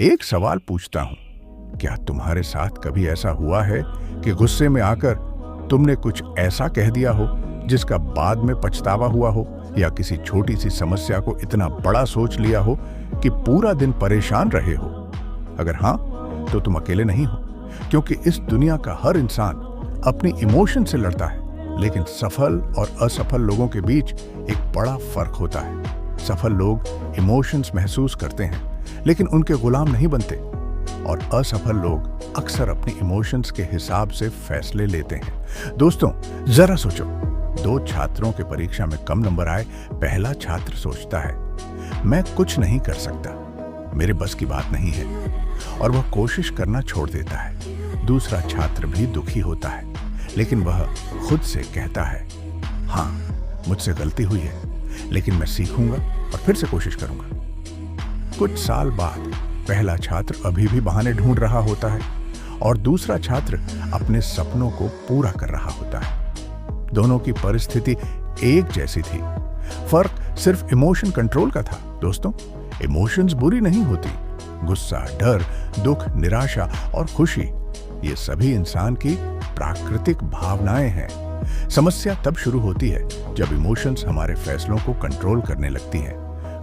एक सवाल पूछता हूं, क्या तुम्हारे साथ कभी ऐसा हुआ है कि गुस्से में आकर तुमने कुछ ऐसा कह दिया हो जिसका बाद में पछतावा हुआ हो, या किसी छोटी सी समस्या को इतना बड़ा सोच लिया हो कि पूरा दिन परेशान रहे हो? अगर हां, तो तुम अकेले नहीं हो, क्योंकि इस दुनिया का हर इंसान अपनी इमोशन से लड़ता है। लेकिन सफल और असफल लोगों के बीच एक बड़ा फर्क होता है। सफल लोग इमोशंस महसूस करते हैं, लेकिन उनके गुलाम नहीं बनते, और असफल लोग अक्सर अपनी इमोशंस के हिसाब से फैसले लेते हैं। दोस्तों, जरा सोचो, दो छात्रों के परीक्षा में कम नंबर आए। पहला छात्र सोचता है, मैं कुछ नहीं कर सकता, मेरे बस की बात नहीं है, और वह कोशिश करना छोड़ देता है। दूसरा छात्र भी दुखी होता है, लेकिन वह खुद से कहता है, हाँ, मुझसे गलती हुई है, लेकिन मैं सीखूंगा और फिर से कोशिश करूंगा। कुछ साल बाद पहला छात्र अभी भी बहाने ढूंढ रहा होता है, और दूसरा छात्र अपने सपनों को पूरा कर रहा होता है। दोनों की परिस्थिति एक जैसी थी, फर्क सिर्फ इमोशन कंट्रोल का था। दोस्तों, इमोशंस बुरी नहीं होती। गुस्सा, डर, दुख, निराशा और खुशी, ये सभी इंसान की प्राकृतिक भावनाएं हैं। समस्या तब शुरू होती है जब इमोशंस हमारे फैसलों को कंट्रोल करने लगती हैं।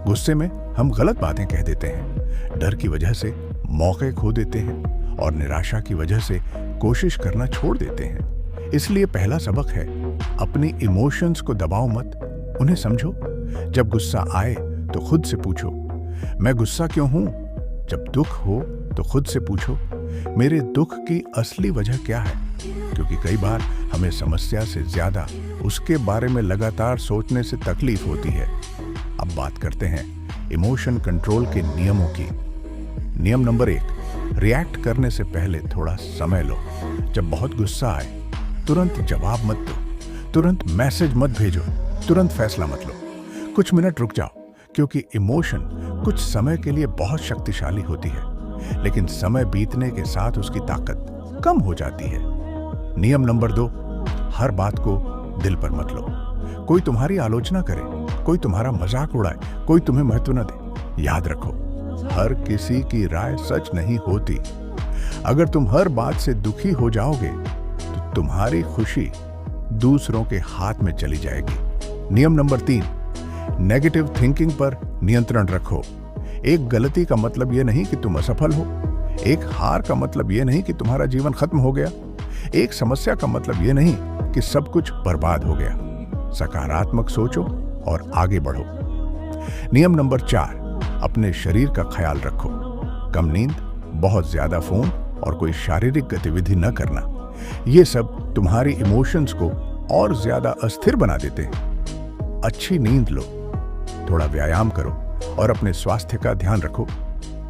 गुस्से में हम गलत बातें कह देते हैं, डर की वजह से मौके खो देते हैं, और निराशा की वजह से कोशिश करना छोड़ देते हैं। इसलिए पहला सबक है, अपनी इमोशंस को दबाओ मत, उन्हें समझो। जब गुस्सा आए तो खुद से पूछो, मैं गुस्सा क्यों हूं? जब दुख हो तो खुद से पूछो, मेरे दुख की असली वजह क्या है? क्योंकि कई बार हमें समस्या से ज्यादा उसके बारे में लगातार सोचने से तकलीफ होती है। अब बात करते हैं इमोशन कंट्रोल के नियमों की। नियम नंबर 1, रिएक्ट करने से पहले थोड़ा समय लो। जब बहुत गुस्सा आए, तुरंत जवाब मत दो, तुरंत मैसेज मत भेजो, तुरंत फैसला मत लो। कुछ मिनट रुक जाओ, क्योंकि इमोशन कुछ समय के लिए बहुत शक्तिशाली होती है, लेकिन समय बीतने के साथ उसकी ताकत कम हो जाती है। नियम नंबर 2, हर बात को दिल पर मत लो। कोई तुम्हारी आलोचना करे, कोई तुम्हारा मजाक उड़ाए, कोई तुम्हें महत्व न दे, याद रखो, हर किसी की राय सच नहीं होती। अगर तुम हर बात से दुखी हो जाओगे तो तुम्हारी खुशी दूसरों के हाथ में चली जाएगी। नियम नंबर 3, नेगेटिव थिंकिंग पर नियंत्रण रखो। एक गलती का मतलब यह नहीं कि तुम असफल हो, एक हार का मतलब यह नहीं कि तुम्हारा जीवन खत्म हो गया, एक समस्या का मतलब यह नहीं कि सब कुछ बर्बाद हो गया। सकारात्मक सोचो और आगे बढ़ो। नियम नंबर 4, अपने शरीर का ख्याल रखो। कम नींद, बहुत ज्यादा फोन और कोई शारीरिक गतिविधि न करना, ये सब तुम्हारी इमोशंस को और ज्यादा अस्थिर बना देते हैं। अच्छी नींद लो, थोड़ा व्यायाम करो और अपने स्वास्थ्य का ध्यान रखो।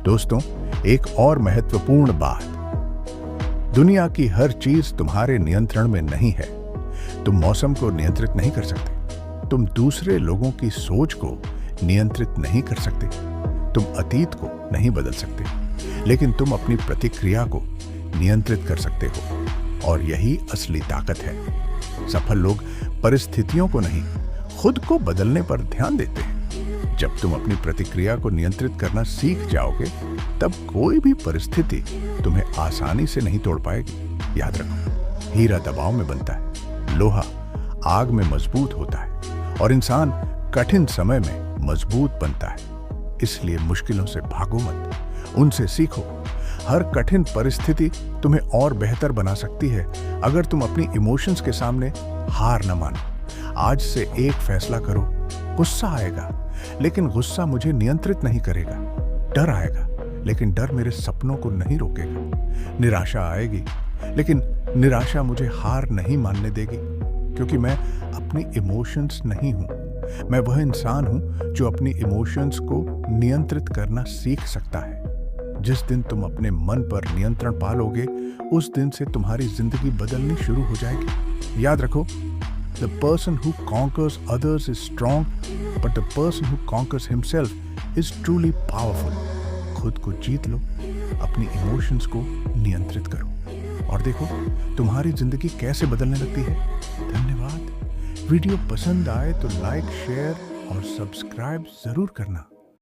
दोस्तों, एक और महत्वपूर्ण बात, दुनिया की हर चीज तुम्हारे नियंत्रण में नहीं है। तुम मौसम को नियंत्रित नहीं कर सकते, तुम दूसरे लोगों की सोच को नियंत्रित नहीं कर सकते, तुम अतीत को नहीं बदल सकते, लेकिन तुम अपनी प्रतिक्रिया को नियंत्रित कर सकते हो, और यही असली ताकत है। सफल लोग परिस्थितियों को नहीं, खुद को बदलने पर ध्यान देते हैं। जब तुम अपनी प्रतिक्रिया को नियंत्रित करना सीख जाओगे, तब कोई भी परिस्थिति तुम्हें आसानी से नहीं तोड़ पाएगी। याद रखो, हीरा दबाव में बनता है, लोहा आग में मजबूत होता है, और इंसान कठिन समय में मजबूत बनता है। इसलिए मुश्किलों से भागो मत, उनसे सीखो। हर कठिन परिस्थिति तुम्हें और बेहतर बना सकती है, अगर तुम अपनी इमोशंस के सामने हार न मानो। आज से एक फैसला करो, गुस्सा आएगा, लेकिन गुस्सा मुझे नियंत्रित नहीं करेगा। डर आएगा, लेकिन डर मेरे सपनों को नहीं रोकेगा। निराशा आएगी, लेकिन निराशा मुझे हार नहीं मानने देगी, क्योंकि मैं अपनी इमोशंस नहीं हूं। मैं वह इंसान हूं जो अपनी इमोशंस को नियंत्रित करना सीख सकता है। जिस दिन तुम अपने मन पर नियंत्रण पालोगे, उस दिन से तुम्हारी जिंदगी बदलनी शुरू हो जाएगी। याद रखो, the person who conquers others is strong, but the person who conquers himself is truly powerful. खुद को जीत लो, अपनी इमोशंस को नियंत्रित करो, और देखो तुम्हारी जिंदगी कैसे बदलने लगती है। धन्यवाद। वीडियो पसंद आए तो लाइक, शेयर और सब्सक्राइब जरूर करना।